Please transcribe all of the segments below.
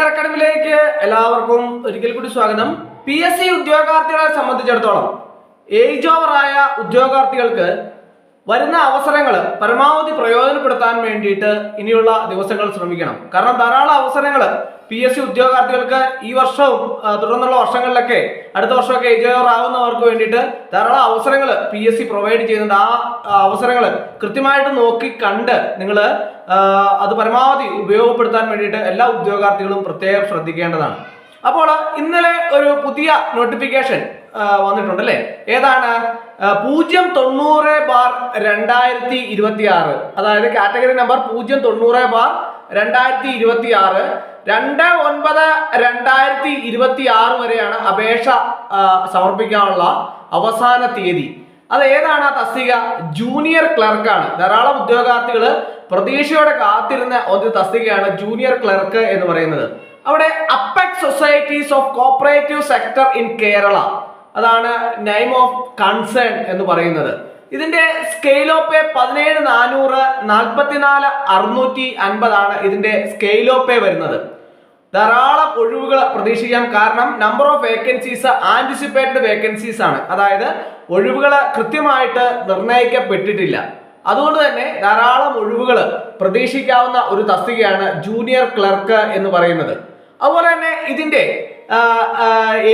അക്കാഡമിയിലേക്ക് എല്ലാവർക്കും ഒരിക്കൽ കൂടി സ്വാഗതം. PSC ഉദ്യോഗാർത്ഥികളെ സംബന്ധിച്ചിടത്തോളം ഏജ് ഓവറായ ഉദ്യോഗാർത്ഥികൾക്ക് വരുന്ന അവസരങ്ങൾ പരമാവധി പ്രയോജനപ്പെടുത്താൻ വേണ്ടിയിട്ട് ഇനിയുള്ള ദിവസങ്ങൾ ശ്രമിക്കണം. കാരണം ധാരാളം അവസരങ്ങൾ PSC ഉദ്യോഗാർത്ഥികൾക്ക് ഈ വർഷവും തുടർന്നുള്ള വർഷങ്ങളിലൊക്കെ അടുത്ത വർഷമൊക്കെ ഏജ് ഓവർ ആവുന്നവർക്ക് വേണ്ടിയിട്ട് ധാരാളം അവസരങ്ങൾ PSC പ്രൊവൈഡ് ചെയ്യുന്നുണ്ട്. ആ അവസരങ്ങൾ കൃത്യമായിട്ട് നോക്കി കണ്ട് നിങ്ങൾ അത് പരമാവധി ഉപയോഗപ്പെടുത്താൻ വേണ്ടിയിട്ട് എല്ലാ ഉദ്യോഗാർത്ഥികളും പ്രത്യേകം ശ്രദ്ധിക്കേണ്ടതാണ്. അപ്പോൾ ഇന്നലെ ഒരു പുതിയ നോട്ടിഫിക്കേഷൻ വന്നിട്ടുണ്ട് അല്ലേ? ഏതാണ്? 090/2026, അതായത് കാറ്റഗറി നമ്പർ 090/2026 29/2026 വരെയാണ് അപേക്ഷ സമർപ്പിക്കാനുള്ള അവസാന തീയതി. അത് ഏതാണ് ആ തസ്തിക? ജൂനിയർ ക്ലർക്കാണ്. ധാരാളം ഉദ്യോഗാർത്ഥികൾ പ്രതീക്ഷയോടെ കാത്തിരുന്ന ഒരു തസ്തികയാണ് ജൂനിയർ ക്ലർക്ക് എന്ന് പറയുന്നത്. അവിടെ apex societies of cooperative sector in Kerala, അതാണ് നെയിം ഓഫ് കൺസേൺ എന്ന് പറയുന്നത്. ഇതിന്റെ സ്കെയിൽ ഓഫ് പേ 17,400 44,650 ആണ് ഇതിന്റെ സ്കെയിൽ ഓഫ് പേ വരുന്നത്. ധാരാളം ഒഴിവുകൾ പ്രതീക്ഷിക്കാം. കാരണം number of vacancies anticipated vacancies ആണ്, അതായത് ഒഴിവുകൾ കൃത്യമായിട്ട് നിർണ്ണയിക്കപ്പെട്ടിട്ടില്ല. അതുകൊണ്ട് തന്നെ ധാരാളം ഒഴിവുകൾ പ്രതീക്ഷിക്കാവുന്ന ഒരു തസ്തികയാണ് ജൂനിയർ ക്ലർക്ക് എന്ന് പറയുന്നത്. അതുപോലെ തന്നെ ഇതിന്റെ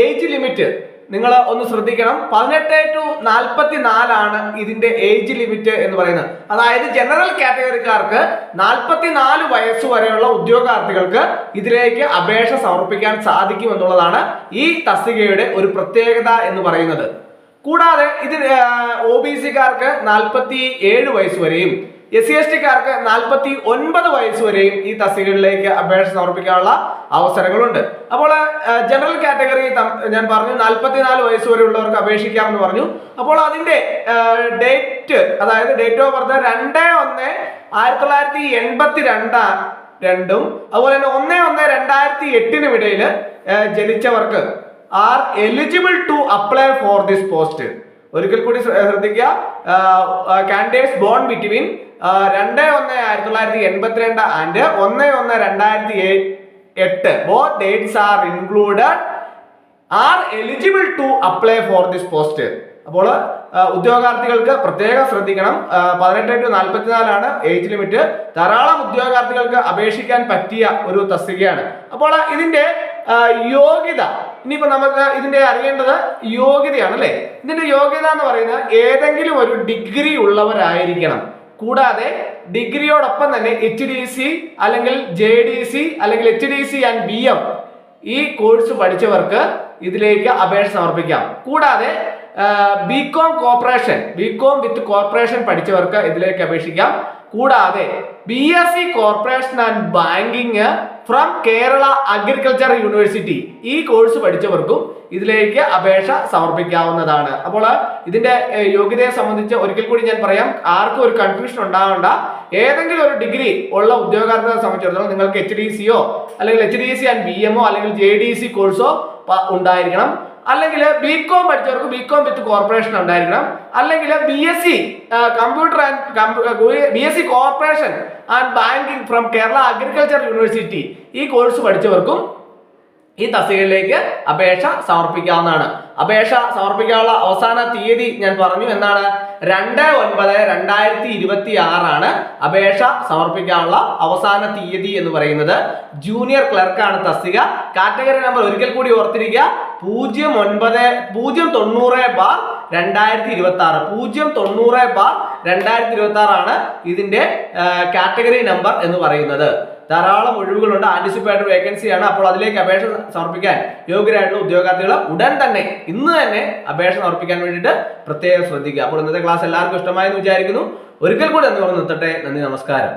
ഏജ് ലിമിറ്റ് നിങ്ങൾ ഒന്ന് ശ്രദ്ധിക്കണം. 18 to 44 ആണ് ഇതിന്റെ ഏജ് ലിമിറ്റ് എന്ന് പറയുന്നത്. അതായത് ജനറൽ കാറ്റഗറിക്കാർക്ക് 44 വയസ്സ് വരെയുള്ള ഉദ്യോഗാർത്ഥികൾക്ക് ഇതിലേക്ക് അപേക്ഷ സമർപ്പിക്കാൻ സാധിക്കും എന്നുള്ളതാണ് ഈ തസ്തികയുടെ ഒരു പ്രത്യേകത എന്ന് പറയുന്നത്. കൂടാതെ ഇതിന് OBC-കാർക്ക് 47 വയസ്സ് വരെയും SC/ST-കാർക്ക് 49 വയസ്സ് വരെയും ഈ തസ്തികകളിലേക്ക് അപേക്ഷ സമർപ്പിക്കാനുള്ള അവസരങ്ങളുണ്ട്. അപ്പോൾ ജനറൽ കാറ്റഗറി ഞാൻ പറഞ്ഞു 44 വയസ്സ് വരെ ഉള്ളവർക്ക് അപേക്ഷിക്കാമെന്ന് പറഞ്ഞു. അപ്പോൾ അതിന്റെ ഡേറ്റ്, അതായത് ഡേറ്റ് ഓഫ് ബർത്ത് 2/1/1982 അതുപോലെ തന്നെ 1/1/2008 ഇടയിൽ ജനിച്ചവർക്ക് are eligible to apply for this post. ഒരിക്കൽ കൂടി ശ്രദ്ധിക്കുക. Candidates born between 2/1/1982 and 1/1/2008 both dates are included are eligible to apply for this post. അപ്പോൾ ഉദ്യോഗാർത്ഥികൾക്ക് പ്രത്യേകം ശ്രദ്ധിക്കണം. 18 to 44 ആണ് ഏജ് ലിമിറ്റ്. ധാരാളം ഉദ്യോഗാർത്ഥികൾക്ക് അപേക്ഷിക്കാൻ പറ്റിയ ഒരു തസ്തികയാണ്. അപ്പോൾ ഇതിന്റെ യോഗ്യത, ഇനിയിപ്പോ നമുക്ക് ഇതിന്റെ അറിയേണ്ടത് യോഗ്യതയാണ് അല്ലെ? ഇതിന്റെ യോഗ്യത എന്ന് പറയുന്നത് ഏതെങ്കിലും ഒരു ഡിഗ്രി ഉള്ളവരായിരിക്കണം. കൂടാതെ ഡിഗ്രിയോടൊപ്പം തന്നെ HDC അല്ലെങ്കിൽ JDC അല്ലെങ്കിൽ HDC ആൻഡ് BM ഈ കോഴ്സ് പഠിച്ചവർക്ക് ഇതിലേക്ക് അപേക്ഷ സമർപ്പിക്കാം. കൂടാതെ BCom കോർപ്പറേഷൻ, BCom വിത്ത് കോർപ്പറേഷൻ പഠിച്ചവർക്ക് ഇതിലേക്ക് അപേക്ഷിക്കാം. കൂടാതെ BSc corporation and banking from Kerala agriculture university ഈ കോഴ്സ് പഠിച്ചവർക്കും ഇതിലേക്ക് അപേക്ഷ സമർപ്പിക്കാവുന്നതാണ്. അപ്പോൾ ഇതിന്റെ യോഗ്യതയെ സംബന്ധിച്ച് ഒരിക്കൽ കൂടി ഞാൻ പറയാം, ആർക്കും ഒരു കൺഫ്യൂഷൻ ഉണ്ടാവേണ്ട. ഏതെങ്കിലും ഒരു ഡിഗ്രി ഉള്ള ഉദ്യോഗാർത്ഥികളെ സംബന്ധിച്ചിടത്തോളം നിങ്ങൾക്ക് HDC-യോ അല്ലെങ്കിൽ HDC ആൻഡ് BM-ഓ അല്ലെങ്കിൽ JDC കോഴ്സോ ഉണ്ടായിരിക്കണം. അല്ലെങ്കിൽ BCom പഠിച്ചവർക്ക് BCom വിത്ത് കോർപ്പറേഷൻ ഉണ്ടായിരിക്കണം. അല്ലെങ്കിൽ BSc computer and BSc corporation and banking from Kerala agriculture university ഈ കോഴ്സ് പഠിച്ചവർക്കും ഈ തസ്തികയിലേക്ക് അപേക്ഷ സമർപ്പിക്കാവുന്നതാണ്. അപേക്ഷ സമർപ്പിക്കാനുള്ള അവസാന തീയതി ഞാൻ പറഞ്ഞു എന്നാണ്? 2/9/2026 ആണ് അപേക്ഷ സമർപ്പിക്കാനുള്ള അവസാന തീയതി എന്ന് പറയുന്നത്. ജൂനിയർ ക്ലർക്കാണ് തസ്തിക. കാറ്റഗറി നമ്പർ ഒരിക്കൽ കൂടി ഓർത്തിരിക്കുക, 090/2026 090/2026 ആണ് ഇതിന്റെ കാറ്റഗറി നമ്പർ എന്ന് പറയുന്നത്. ധാരാളം ഒഴിവുകളുണ്ട്, ആന്റിസിപ്പേറ്റഡ് വേക്കൻസിയാണ്. അപ്പോൾ അതിലേക്ക് അപേക്ഷ സമർപ്പിക്കാൻ യോഗ്യരായിട്ടുള്ള ഉദ്യോഗാർത്ഥികൾ ഉടൻ തന്നെ ഇന്ന് തന്നെ അപേക്ഷ സമർപ്പിക്കാൻ വേണ്ടിയിട്ട് പ്രത്യേകം ശ്രദ്ധിക്കുക. അപ്പോൾ ഇന്നത്തെ ക്ലാസ് എല്ലാവർക്കും ഇഷ്ടമായെന്ന് വിചാരിക്കുന്നു. ഒരിക്കൽ കൂടി നിർത്തട്ടെ. നന്ദി, നമസ്കാരം.